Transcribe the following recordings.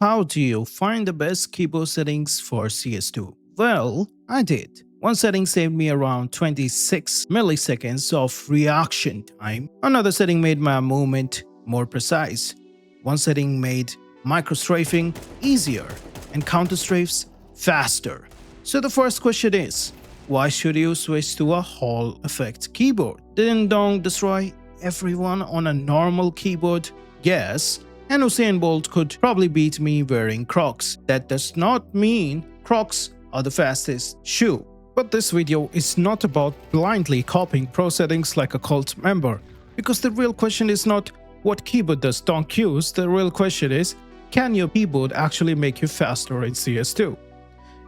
How do you find the best keyboard settings for CS2? Well, I did. One setting saved me around 26 milliseconds of reaction time. Another setting made my movement more precise. One setting made micro strafing easier and counter strafes faster. So the first question is, why should you switch to a Hall effect keyboard? Didn't Dong destroy everyone on a normal keyboard? Yes, and Usain Bolt could probably beat me wearing Crocs. That does not mean Crocs are the fastest shoe. But this video is not about blindly copying pro settings like a cult member, because the real question is not what keyboard does Donk use, the real question is, can your keyboard actually make you faster in CS2?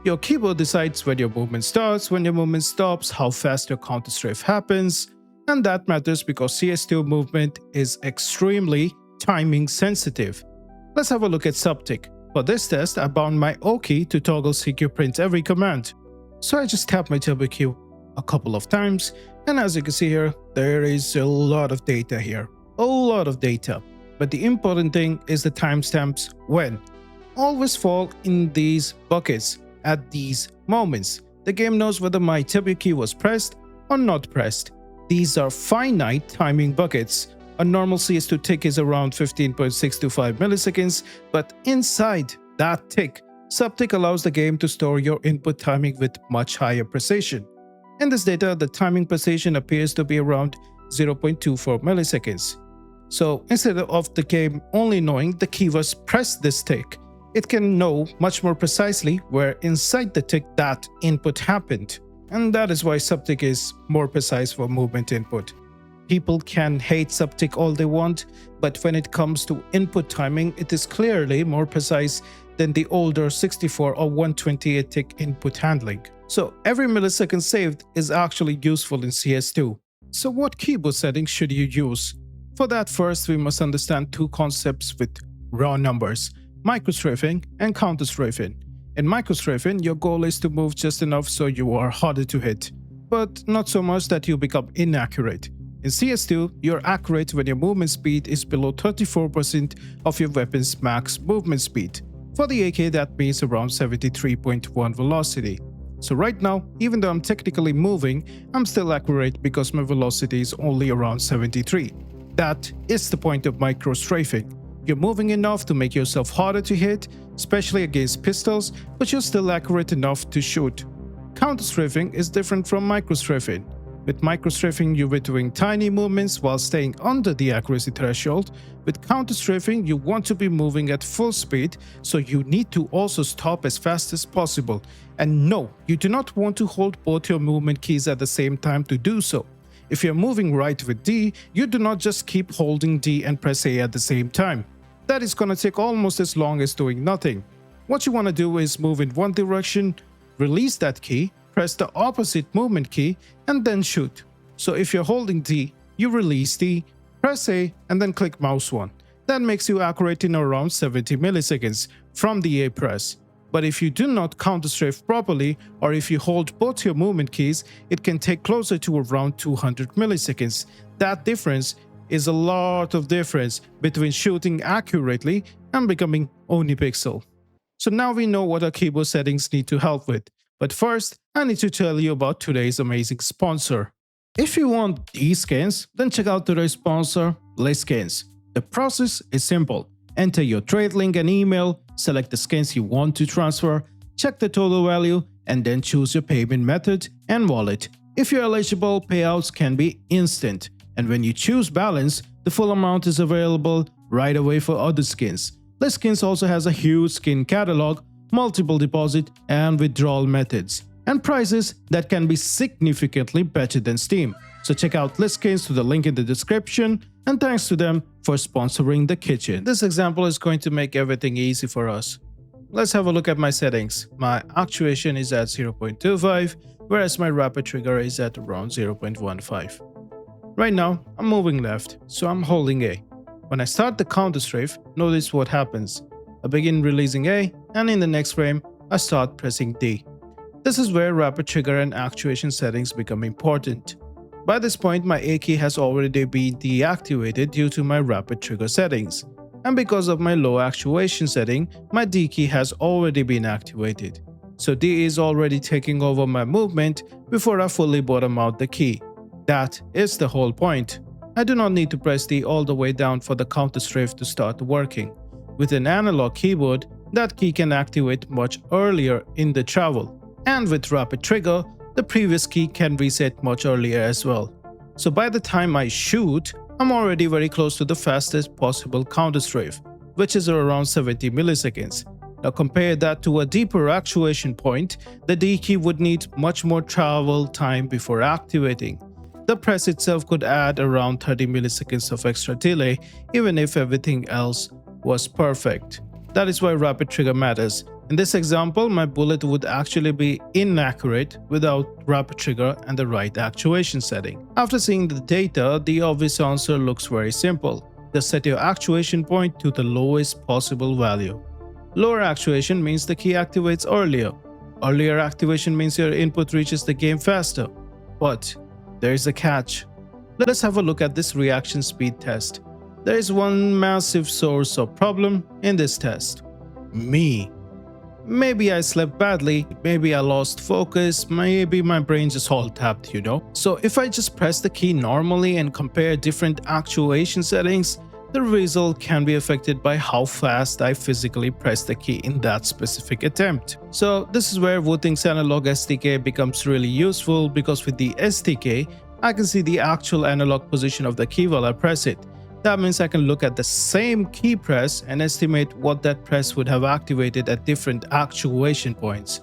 Your keyboard decides when your movement starts, when your movement stops, how fast your counter strafe happens, and that matters because CS2 movement is extremely timing sensitive. Let's have a look at Subtick. For this test, I bound my O key to toggle CQ print every command. So I just tap my WQ a couple of times, and as you can see here, there is a lot of data here. A lot of data. But the important thing is the timestamps when. Always fall in these buckets at these moments. The game knows whether my W key was pressed or not pressed. These are finite timing buckets. A normal CS2 tick is around 15.625 milliseconds, but inside that tick, Subtick allows the game to store your input timing with much higher precision. In this data, the timing precision appears to be around 0.24 milliseconds. So instead of the game only knowing the key was pressed this tick, it can know much more precisely where inside the tick that input happened. And that is why Subtick is more precise for movement input. People can hate Subtick all they want, but when it comes to input timing, it is clearly more precise than the older 64 or 128 tick input handling. So every millisecond saved is actually useful in CS2. So what keyboard settings should you use? For that, first we must understand two concepts with raw numbers: microstrafing and counter strafing. In microstrafing, your goal is to move just enough so you are harder to hit, but not so much that you become inaccurate. In CS2, you're accurate when your movement speed is below 34% of your weapon's max movement speed. For the AK, that means around 73.1 velocity. So right now, even though I'm technically moving, I'm still accurate because my velocity is only around 73. That is the point of micro strafing. You're moving enough to make yourself harder to hit, especially against pistols, but you're still accurate enough to shoot. Counter strafing is different from micro strafing. With micro strafing, you were doing tiny movements while staying under the accuracy threshold. With counter strafing, you want to be moving at full speed, so you need to also stop as fast as possible. And no, you do not want to hold both your movement keys at the same time to do so. If you're moving right with D, you do not just keep holding D and press A at the same time. That is gonna take almost as long as doing nothing. What you want to do is move in one direction, release that key, press the opposite movement key, and then shoot. So if you're holding D, you release D, press A, and then click mouse 1. That makes you accurate in around 70 milliseconds from the A press. But if you do not counter strafe properly, or if you hold both your movement keys, it can take closer to around 200 milliseconds. That difference is a lot of difference between shooting accurately and becoming Onipixel. So now we know what our keyboard settings need to help with. But first, I need to tell you about today's amazing sponsor. If you want these skins, then check out today's sponsor, LIS Skins. The process is simple. Enter your trade link and email, select the skins you want to transfer, check the total value, and then choose your payment method and wallet. If you're eligible, payouts can be instant. And when you choose balance, the full amount is available right away for other skins. LIS Skins also has a huge skin catalog, multiple deposit and withdrawal methods, and prices that can be significantly better than Steam. So check out LIS Skins through the link in the description, and thanks to them for sponsoring the kitchen. This example is going to make everything easy for us. Let's have a look at my settings. My actuation is at 0.25, whereas my rapid trigger is at around 0.15. Right now, I'm moving left, so I'm holding A. When I start the counter strafe, notice what happens. I begin releasing A, and in the next frame, I start pressing D. This is where rapid trigger and actuation settings become important. By this point, my A key has already been deactivated due to my rapid trigger settings. And because of my low actuation setting, my D key has already been activated. So D is already taking over my movement before I fully bottom out the key. That is the whole point. I do not need to press D all the way down for the counter strafe to start working. With an analog keyboard, that key can activate much earlier in the travel. And with rapid trigger, the previous key can reset much earlier as well. So by the time I shoot, I'm already very close to the fastest possible counter strafe, which is around 70 milliseconds. Now compare that to a deeper actuation point, the D key would need much more travel time before activating. The press itself could add around 30 milliseconds of extra delay even if everything else was perfect. That is why rapid trigger matters. In this example, my bullet would actually be inaccurate without rapid trigger and the right actuation setting. After seeing the data, the obvious answer looks very simple. Just set your actuation point to the lowest possible value. Lower actuation means the key activates earlier. Earlier activation means your input reaches the game faster. But there is a catch. Let us have a look at this reaction speed test. There is one massive source of problem in this test. Me. Maybe I slept badly, maybe I lost focus, maybe my brain just all tapped, So if I just press the key normally and compare different actuation settings, the result can be affected by how fast I physically press the key in that specific attempt. So this is where Wooting's analog SDK becomes really useful, because with the SDK, I can see the actual analog position of the key while I press it. That means I can look at the same key press and estimate what that press would have activated at different actuation points.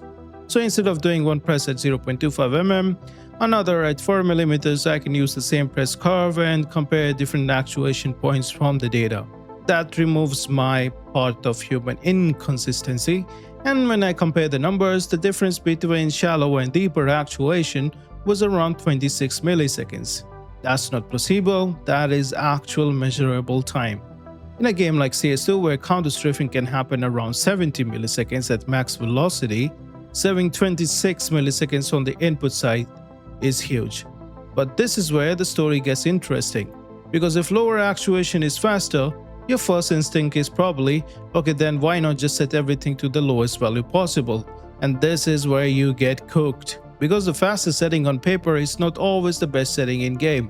So instead of doing one press at 0.25 mm, another at 4 mm, I can use the same press curve and compare different actuation points from the data. That removes my part of human inconsistency, and when I compare the numbers, the difference between shallow and deeper actuation was around 26 milliseconds. That's not placebo, that is actual measurable time. In a game like CS2 where counter strafing can happen around 70 milliseconds at max velocity, saving 26 milliseconds on the input side is huge. But this is where the story gets interesting, because if lower actuation is faster, your first instinct is probably, okay, then why not just set everything to the lowest value possible? And this is where you get cooked, because the fastest setting on paper is not always the best setting in game.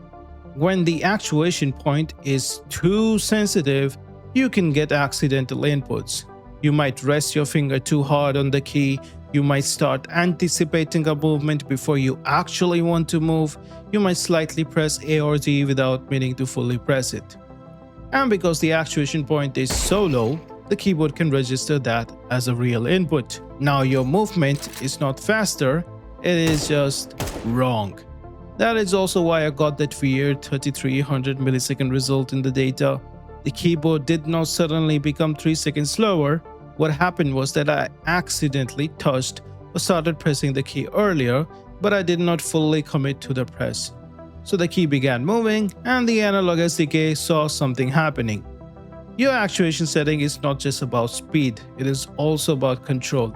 When the actuation point is too sensitive, you can get accidental inputs. You might rest your finger too hard on the key, you might start anticipating a movement before you actually want to move, you might slightly press A or D without meaning to fully press it. And because the actuation point is so low, the keyboard can register that as a real input. Now your movement is not faster, it is just wrong. That is also why I got that weird 3300 millisecond result in the data. The keyboard did not suddenly become 3 seconds slower. What happened was that I accidentally touched or started pressing the key earlier, but I did not fully commit to the press. So the key began moving and the analog SDK saw something happening. Your actuation setting is not just about speed, it is also about control.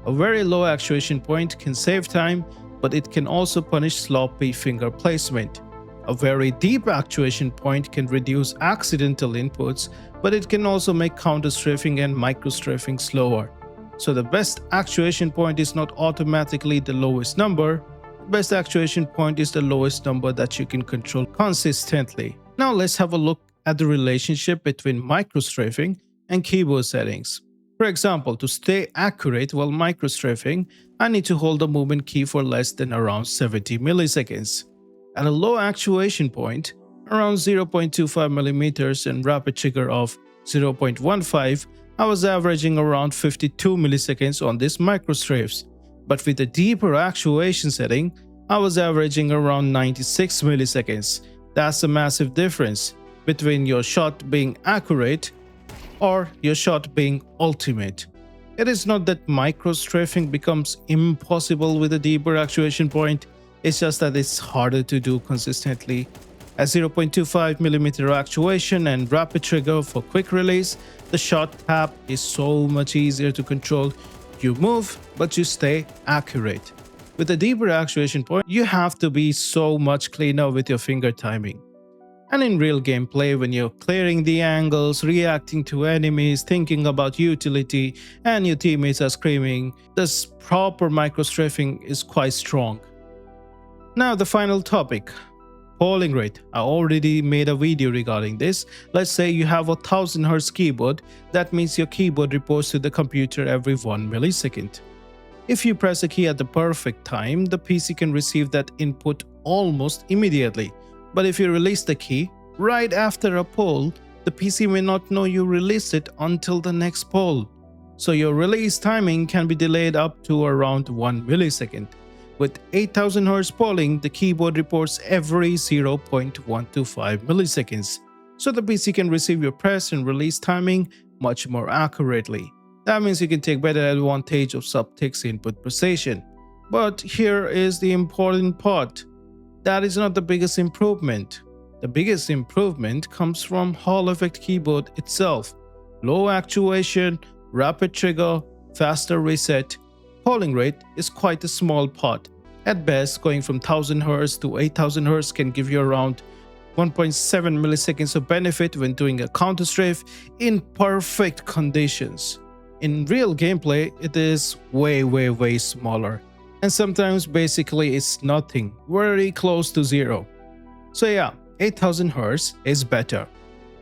A very low actuation point can save time, but it can also punish sloppy finger placement. A very deep actuation point can reduce accidental inputs, but it can also make counter strafing and micro strafing slower. So the best actuation point is not automatically the lowest number. The best actuation point is the lowest number that you can control consistently. Now let's have a look at the relationship between micro strafing and keyboard settings. For example, to stay accurate while micro strafing, I need to hold the movement key for less than around 70 milliseconds. At a low actuation point, around 0.25 mm and rapid trigger of 0.15, I was averaging around 52 milliseconds on these micro strafes. But with a deeper actuation setting, I was averaging around 96 milliseconds. That's a massive difference between your shot being accurate or your shot being ultimate. It is not that micro strafing becomes impossible with a deeper actuation point, it's just that it's harder to do consistently. At 0.25 mm actuation and rapid trigger for quick release, the shot tap is so much easier to control. You move, but you stay accurate. With a deeper actuation point, you have to be so much cleaner with your finger timing. And in real gameplay, when you're clearing the angles, reacting to enemies, thinking about utility, and your teammates are screaming, this proper micro strafing is quite strong. Now the final topic, polling rate. I already made a video regarding this. Let's say you have a 1000 Hz keyboard. That means your keyboard reports to the computer every 1 millisecond. If you press a key at the perfect time, the PC can receive that input almost immediately. But if you release the key right after a poll, the PC may not know you released it until the next poll. So your release timing can be delayed up to around 1 millisecond. With 8000 Hz polling, the keyboard reports every 0.125 milliseconds. So the PC can receive your press and release timing much more accurately. That means you can take better advantage of Subtick's input precision. But here is the important part. That is not the biggest improvement. The biggest improvement comes from Hall effect keyboard itself. Low actuation, rapid trigger, faster reset. Polling rate is quite a small part. At best, going from 1000 Hz to 8000 Hz can give you around 1.7 milliseconds of benefit when doing a counter strafe in perfect conditions. In real gameplay, it is way smaller. And sometimes basically it's nothing, very close to zero. So yeah, 8000 Hz is better.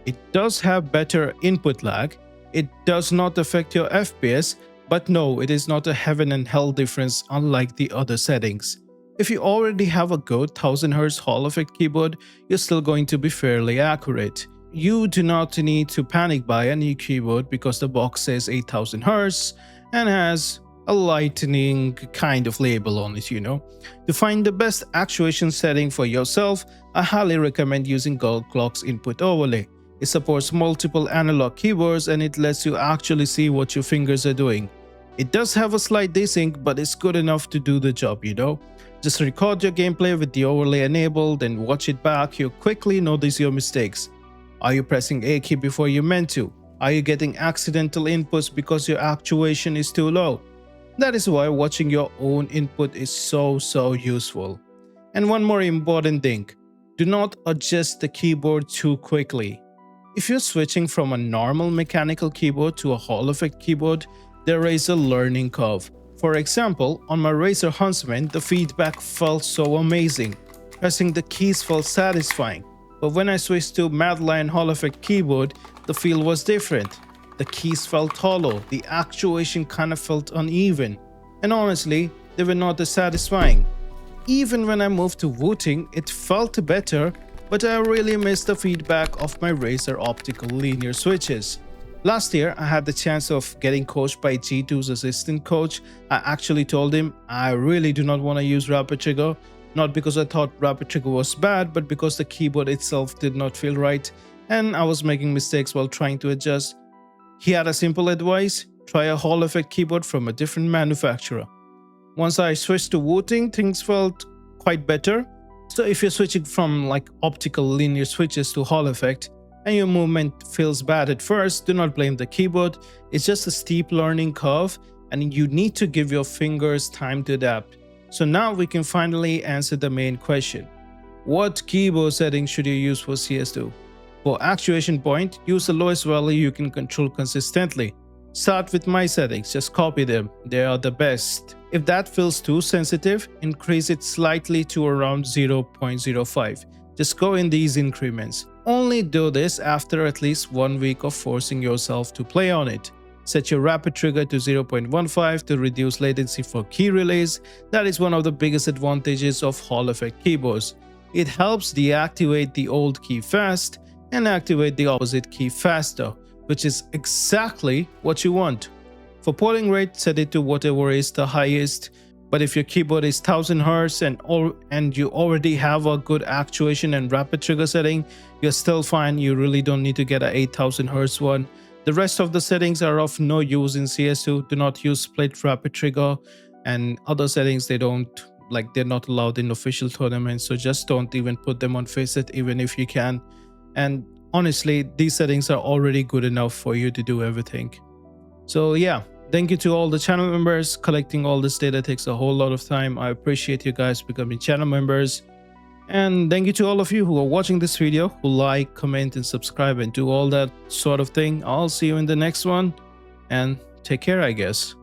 It does have better input lag. It does not affect your FPS, but no, it is not a heaven and hell difference unlike the other settings. If you already have a good 1000 Hz Hall effect keyboard, you're still going to be fairly accurate. You do not need to panic buy a new keyboard because the box says 8000 Hz and has a lightning kind of label on it, you know. To find the best actuation setting for yourself, I highly recommend using Gold Clock's input overlay. It supports multiple analog keyboards and it lets you actually see what your fingers are doing. It does have a slight desync, but it's good enough to do the job, you know. Just record your gameplay with the overlay enabled and watch it back. You'll quickly notice your mistakes. Are you pressing A key before you meant to? Are you getting accidental inputs because your actuation is too low? That is why watching your own input is so useful. And one more important thing, do not adjust the keyboard too quickly. If you're switching from a normal mechanical keyboard to a Hall effect keyboard, there is a learning curve. For example, on my Razer Huntsman, the feedback felt so amazing. Pressing the keys felt satisfying. But when I switched to Mad Lion Hall effect keyboard, the feel was different. The keys felt hollow, the actuation kind of felt uneven, and honestly, they were not as satisfying. Even when I moved to Wooting, it felt better, but I really missed the feedback of my Razer optical linear switches. Last year, I had the chance of getting coached by G2's assistant coach. I actually told him I really do not want to use rapid trigger, not because I thought rapid trigger was bad, but because the keyboard itself did not feel right and I was making mistakes while trying to adjust. He had a simple advice: try a Hall effect keyboard from a different manufacturer. Once I switched to Wooting, things felt quite better. So if you're switching from like optical linear switches to Hall effect and your movement feels bad at first, do not blame the keyboard. It's just a steep learning curve and you need to give your fingers time to adapt. So now we can finally answer the main question. What keyboard settings should you use for CS2? For actuation point, use the lowest value you can control consistently. Start with my settings, just copy them, they are the best. If that feels too sensitive, increase it slightly to around 0.05. Just go in these increments. Only do this after at least 1 week of forcing yourself to play on it. Set your rapid trigger to 0.15 to reduce latency for key release. That is one of the biggest advantages of Hall effect keyboards. It helps deactivate the old key fast and activate the opposite key faster, which is exactly what you want. For polling rate, set it to whatever is the highest, but if your keyboard is 1000 Hz and you already have a good actuation and rapid trigger setting, you're still fine. You really don't need to get a 8000 Hz one. The rest of the settings are of no use in CS2. Do not use split rapid trigger, and other settings they're not allowed in official tournaments, so just don't even put them on Faceit even if you can. And honestly, these settings are already good enough for you to do everything. So yeah, thank you to all the channel members. Collecting all this data takes a whole lot of time. I appreciate you guys becoming channel members. And thank you to all of you who are watching this video, who like, comment, and subscribe and do all that sort of thing. I'll see you in the next one, and take care, I guess.